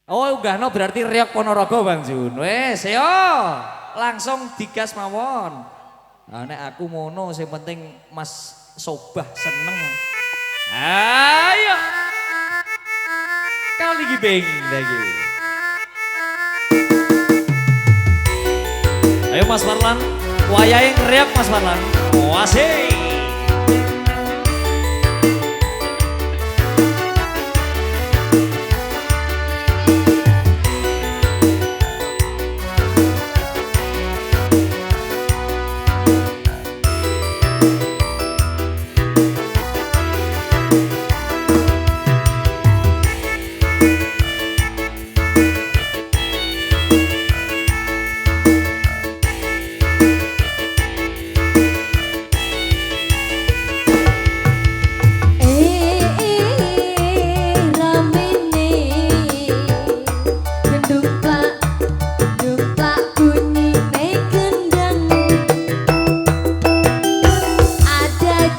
Oh no berarti Riok Ponorogo Bang Jun. Wes yo langsung digas mawon. Nah, nek aku mono sing penting Mas Sobah seneng. Ayo. Kali iki beng lagi. Ayo Mas Marlan, wayahe ngreok Mas Marlan. Wasih.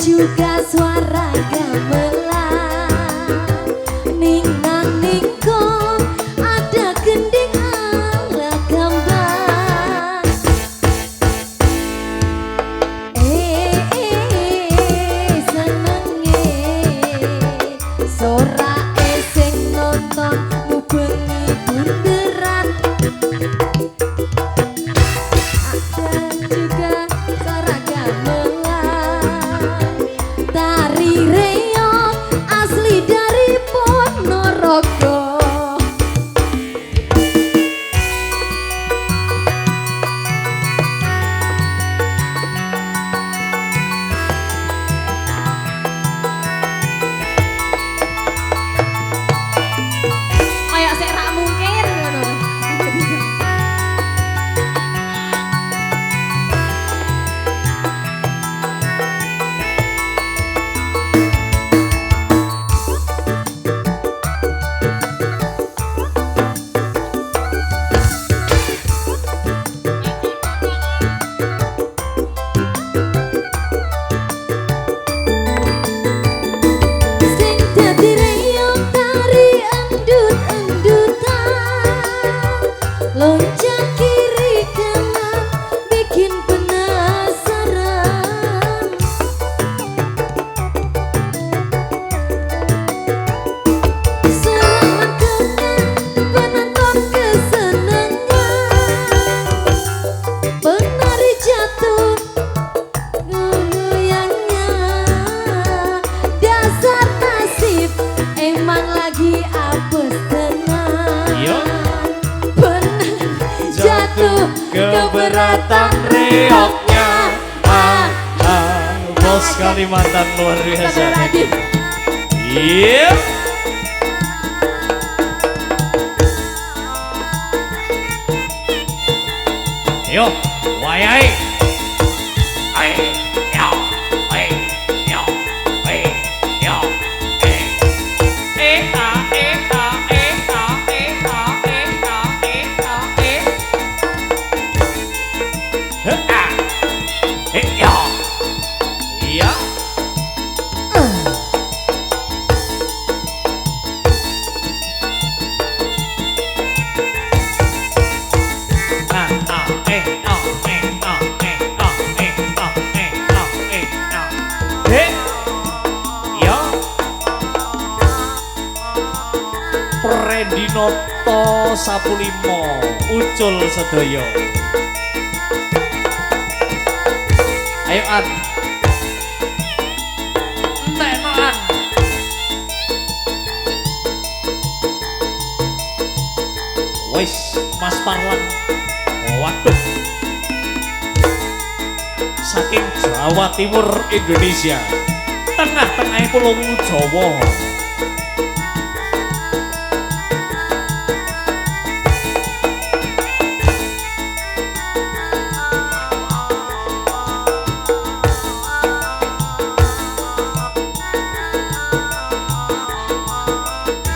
Juga suara gamelan ninang ningkong ada gending ala gambar senenge sora sing nonton mubengi bunderan ada juga suara gamelan Tari reog asli dari Ponorogo. Kayak sik rak mungkin ngono. Loncat kiri kanan bikin penasaran Selamatkan penonton kesenangan Penari jatuh goyangnya Dasar nasib emang lagi apes tenang Jatuh keberatan reoknya Bos Kalimantan luar biasa. Iya. Yo, wayai. Predinoto Sapulimo Ucul Sedoyo. Ayo An, entek no An. Wis Mas Parlan, waduh, saking Jawa Timur Indonesia, tengah-tengahnya Pulau Jawa.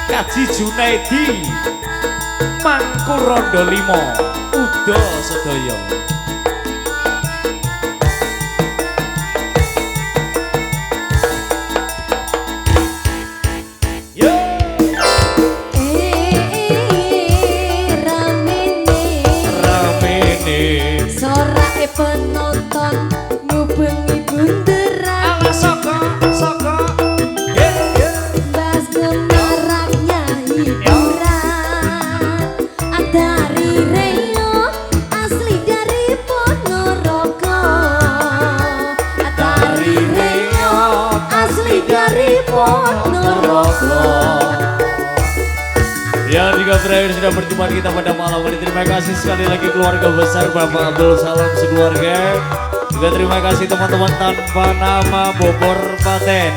Kaji Junaidi Mangkurondo 5 Udo Sedoyo. Yo Ponorogo. Ya, juga berakhir sudah perjumpaan kita pada malam ini. Terima kasih sekali lagi keluarga besar Bapak Abdul Salam sekeluarga. Juga terima kasih teman-teman tanpa nama Bobor Paten.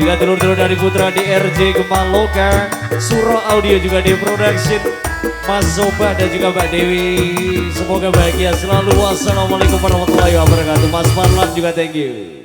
Juga telur-telur dari Putra di RJ Gemaloka, Suro Audio juga di Production, Mas Soba dan juga Mbak Dewi. Semoga bahagia selalu. Wassalamualaikum warahmatullahi wabarakatuh. Mas Marlan juga thank you.